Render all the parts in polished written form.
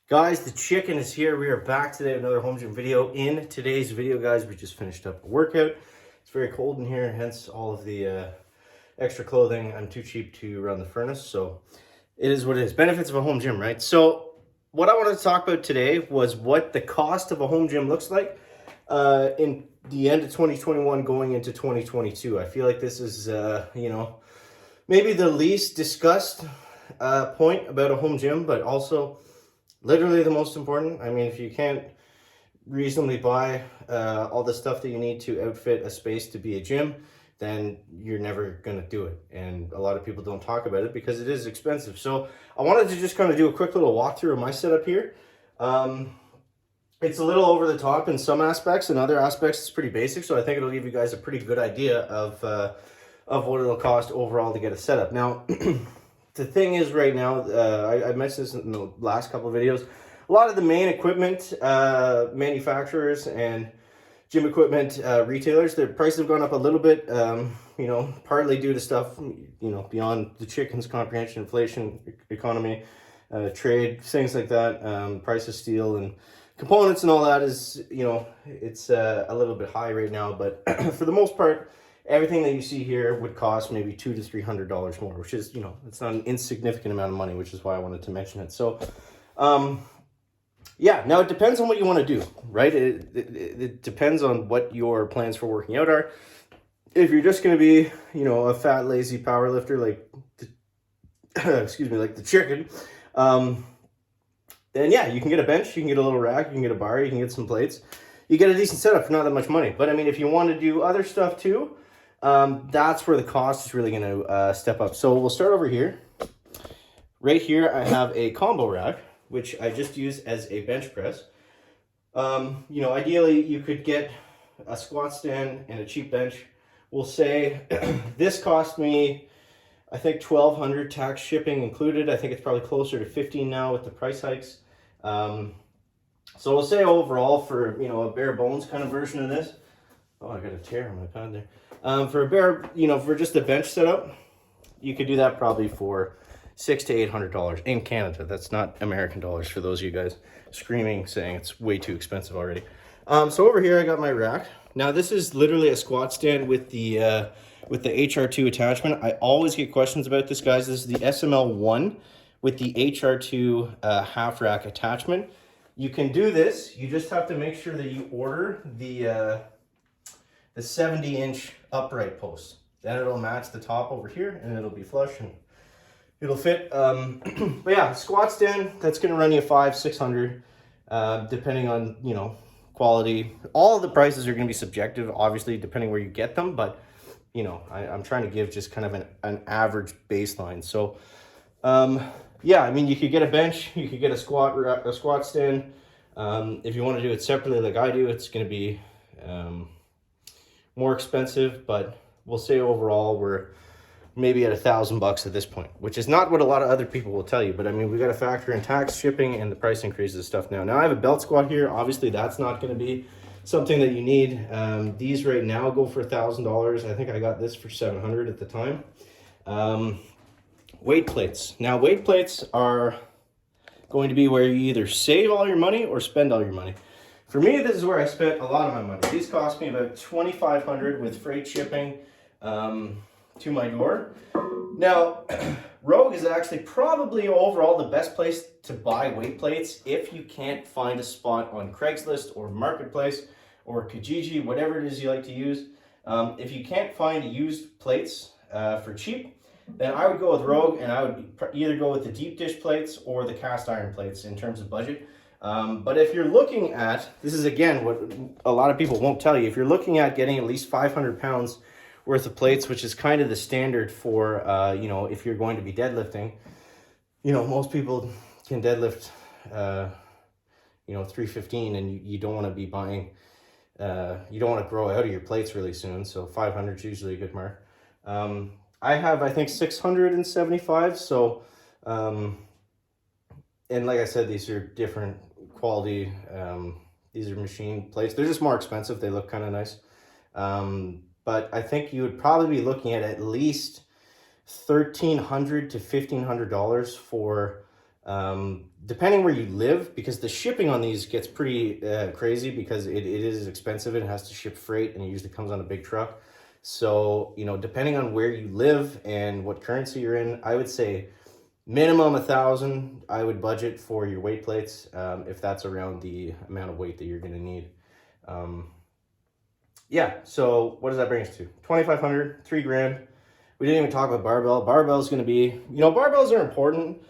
Guys, the chicken is here. We are back today with another home gym video. In today's video, guys, we just finished up a workout. It's very cold in here, hence all of the extra clothing. I'm too cheap to run the furnace, so it is what it is. Benefits of a home gym, right? So what I wanted to talk about today was what the cost of a home gym looks like in the end of 2021 going into 2022. I feel like this is, maybe the least discussed point about a home gym, but also literally the most important. I mean, if you can't reasonably buy all the stuff that you need to outfit a space to be a gym, then you're never going to do it. And a lot of people don't talk about it because it is expensive. So I wanted to just kind of do a quick little walkthrough of my setup here. It's a little over the top in some aspects, and other aspects it's pretty basic. So I think it'll give you guys a pretty good idea of what it'll cost overall to get a setup. Now, the thing is right now, I mentioned this in the last couple of videos, a lot of the main equipment manufacturers and gym equipment retailers, their prices have gone up a little bit, partly due to stuff, beyond the chicken's comprehension, inflation, economy, trade, things like that. Price of steel and components and all that is, it's a little bit high right now, but for the most part, everything that you see here would cost maybe $200 to $300 more, which is, it's not an insignificant amount of money, which is why I wanted to mention it. So, yeah, now it depends on what you want to do, right? It depends on what your plans for working out are. If you're just going to be, a fat, lazy power lifter like, like the chicken, then yeah, you can get a bench, you can get a little rack, you can get a bar, you can get some plates. You get a decent setup for not that much money. But I mean, if you want to do other stuff too, that's where the cost is really going to step up. So we'll start over here. Right here, I have a combo rack, which I just use as a bench press. Ideally, you could get a squat stand and a cheap bench. We'll say this cost me, I think, $1,200 tax shipping included. I think it's probably closer to $15 now with the price hikes. So we'll say overall for, a bare bones kind of version of this. Oh, I got a tear on my pad there. For a bare, for just a bench setup, you could do that probably for $600 to $800 in Canada. That's not American dollars for those of you guys screaming, saying it's way too expensive already. So over here, I got my rack. Now this is literally a squat stand with the HR2 attachment. I always get questions about this, guys. This is the SML1 with the HR2 half rack attachment. You can do this. You just have to make sure that you order the 70-inch upright post. Then it'll match the top over here, and it'll be flush and it'll fit. But yeah, squat stand, that's going to run you $500 to $600, depending on quality. All of the prices are going to be subjective, obviously, depending where you get them. But I'm trying to give just kind of an average baseline. So yeah, I mean, you could get a bench, you could get a squat stand. If you want to do it separately like I do, it's going to be more expensive, but we'll say overall we're maybe at $1,000 at this point, which is not what a lot of other people will tell you. But I mean, we got to factor in tax, shipping, and the price increases and stuff now. Now I have a belt squat here. Obviously, that's not going to be something that you need. These right now go for $1,000. I think I got this for $700 at the time. Weight plates. Now, weight plates are going to be where you either save all your money or spend all your money. For me, this is where I spent a lot of my money. These cost me about $2,500 with freight shipping to my door. Now, Rogue is actually probably overall the best place to buy weight plates if you can't find a spot on Craigslist or Marketplace or Kijiji, whatever it is you like to use. If you can't find used plates for cheap, then I would go with Rogue, and I would either go with the deep dish plates or the cast iron plates in terms of budget. But if you're looking at, this is again what a lot of people won't tell you, if you're looking at getting at least 500 pounds worth of plates, which is kind of the standard for, if you're going to be deadlifting, most people can deadlift, 315, and you don't want to be buying, you don't want to grow out of your plates really soon. So 500 is usually a good mark. I have, I think, 675. So, and like I said, these are different quality. These are machine plates. They're just more expensive. They look kind of nice. But I think you would probably be looking at least $1,300 to $1,500 for Depending where you live, because the shipping on these gets pretty crazy, because it is expensive. It has to ship freight, and it usually comes on a big truck. So, depending on where you live and what currency you're in, I would say minimum 1,000. I would budget for your weight plates, if that's around the amount of weight that you're going to need. Yeah, so what does that bring us to? 2,500, 3 grand. We didn't even talk about barbell. Barbell is going to be, barbells are important.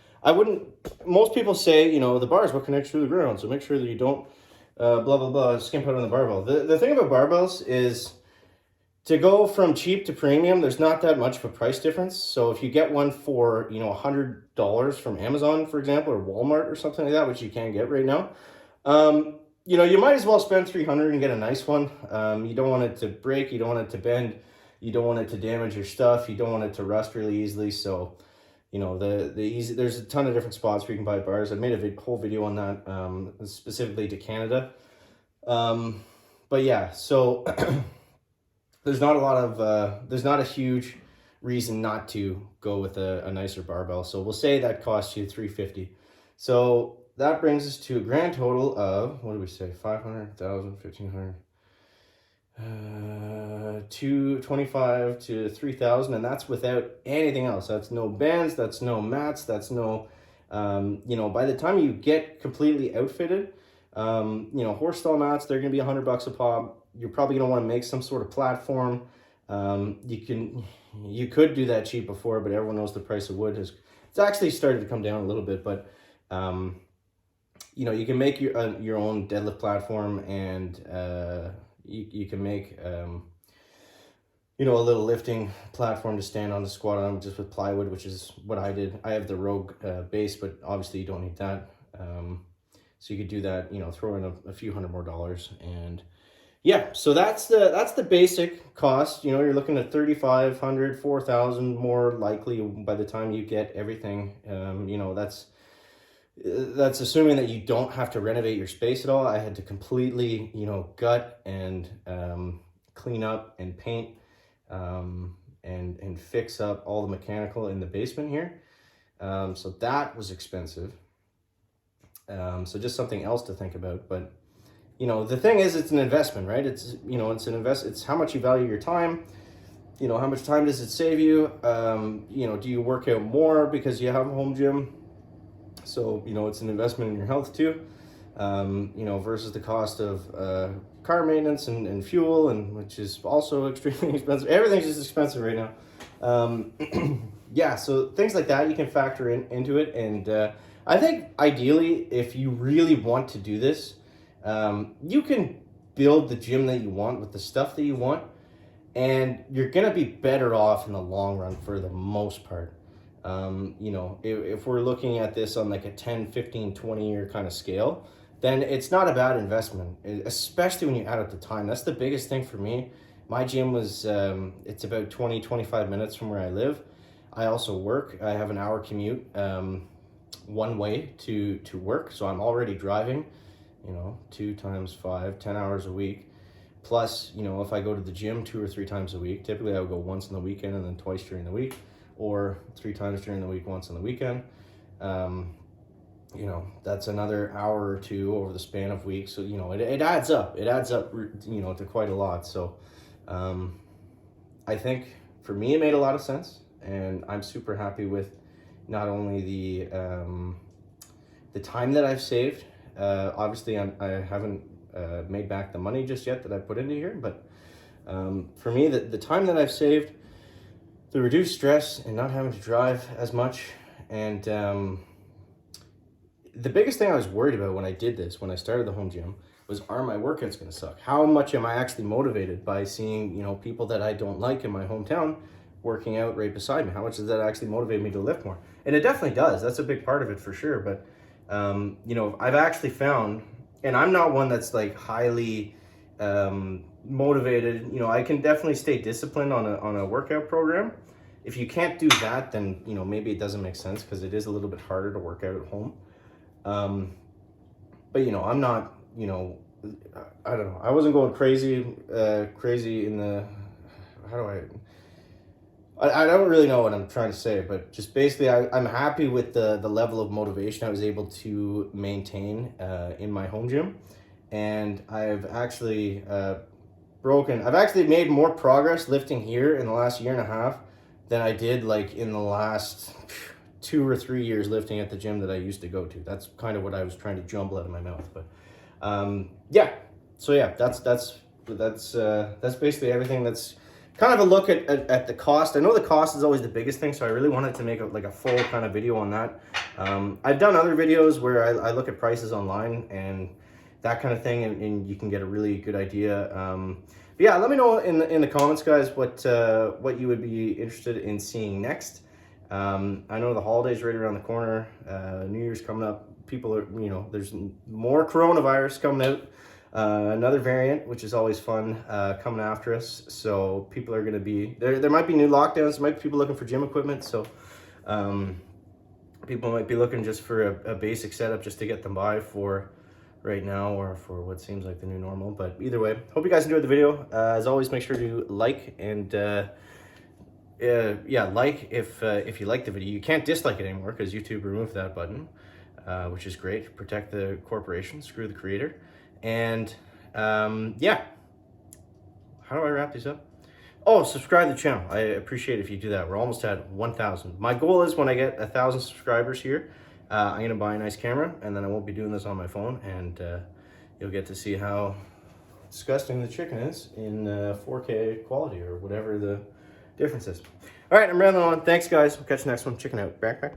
Most people say, the bar is what connects to the ground, so make sure that you don't, blah, blah, blah, skimp out on the barbell. The thing about barbells is, to go from cheap to premium, there's not that much of a price difference. So if you get one for, $100 from Amazon, for example, or Walmart or something like that, which you can get right now, you might as well spend $300 and get a nice one. You don't want it to break, you don't want it to bend, you don't want it to damage your stuff, you don't want it to rust really easily. So, there's a ton of different spots where you can buy bars. I made a whole video on that, specifically to Canada. But yeah, so there's not a huge reason not to go with a nicer barbell. So we'll say that costs you $350. So that brings us to a grand total of, what do we say, 500,000, 1,500, 225 to 3,000, and that's without anything else. That's no bands, that's no mats, that's no, by the time you get completely outfitted, horse stall mats, they're going to be $100 a pop. You're probably going to want to make some sort of platform. You could do that cheap before, but everyone knows the price of wood it's actually started to come down a little bit, but, you can make your own deadlift platform, and, you can make, a little lifting platform to stand on, to squat on, just with plywood, which is what I did. I have the Rogue base, but obviously you don't need that. So you could do that, throw in a few $100 more, and yeah, so that's the basic cost. You're looking at 3,500, 4,000 more likely by the time you get everything. That's assuming that you don't have to renovate your space at all. I had to completely, gut and clean up and paint, and fix up all the mechanical in the basement here. So that was expensive. So just something else to think about. But the thing is, it's an investment, right? It's it's how much you value your time. How much time does it save you? Do you work out more because you have a home gym? So, it's an investment in your health too, versus the cost of car maintenance and fuel, and which is also extremely expensive. Everything's just expensive right now. Yeah, so things like that you can factor into it. And I think ideally, if you really want to do this, you can build the gym that you want with the stuff that you want, and you're going to be better off in the long run for the most part. If we're looking at this on like a 10, 15, 20 year kind of scale, then it's not a bad investment, especially when you add up the time. That's the biggest thing for me. My gym was, it's about 20, 25 minutes from where I live. I also work. I have an hour commute, one way to work. So I'm already driving, 2 times 5, 10 hours a week. Plus, if I go to the gym 2 or 3 times a week, typically I would go once on the weekend and then twice during the week, or 3 times during the week, once on the weekend. That's another hour or 2 over the span of weeks. So, it adds up. It adds up, to quite a lot. So, I think for me, it made a lot of sense, and I'm super happy with not only the time that I've saved. Obviously, I haven't made back the money just yet that I put into here, but for me, the time that I've saved, the reduced stress and not having to drive as much, and the biggest thing I was worried about when I did this, when I started the home gym, was, are my workouts going to suck? How much am I actually motivated by seeing, people that I don't like in my hometown working out right beside me? How much does that actually motivate me to lift more? And it definitely does. That's a big part of it for sure. But, I've actually found, and I'm not one that's like highly motivated. I can definitely stay disciplined on a workout program. If you can't do that, then, maybe it doesn't make sense, because it is a little bit harder to work out at home. But, I'm not, I don't know. I wasn't going crazy in the, I don't really know what I'm trying to say, but just basically I'm happy with the level of motivation I was able to maintain in my home gym. And I've actually I've actually made more progress lifting here in the last year and a half than I did like in the last 2 or 3 years lifting at the gym that I used to go to. That's kind of what I was trying to jumble out of my mouth. But yeah, so yeah, that's basically everything. That's kind of a look at the cost. I know the cost is always the biggest thing, so I really wanted to make like a full kind of video on that. I've done other videos where I look at prices online and that kind of thing, and you can get a really good idea. But yeah, let me know in the comments, guys, what you would be interested in seeing next. I know the holidays right around the corner. New Year's coming up. People are, there's more coronavirus coming out. Another variant, which is always fun, coming after us. So people are going to be there. There might be new lockdowns. There might be people looking for gym equipment. So people might be looking just for a basic setup just to get them by for right now, or for what seems like the new normal. But either way, hope you guys enjoyed the video. As always, make sure to like and yeah, like if you like the video. You can't dislike it anymore because YouTube removed that button, which is great. Protect the corporation, screw the creator. And yeah, how do I wrap these up? Oh, subscribe to the channel. I appreciate it if you do that. We're almost at 1,000. My goal is when I get 1,000 subscribers here, I'm gonna buy a nice camera, and then I won't be doing this on my phone, and you'll get to see how disgusting the chicken is in 4K quality or whatever the difference is. All right, I'm rambling on. Thanks, guys. We'll catch you next one. Chicken out. Back.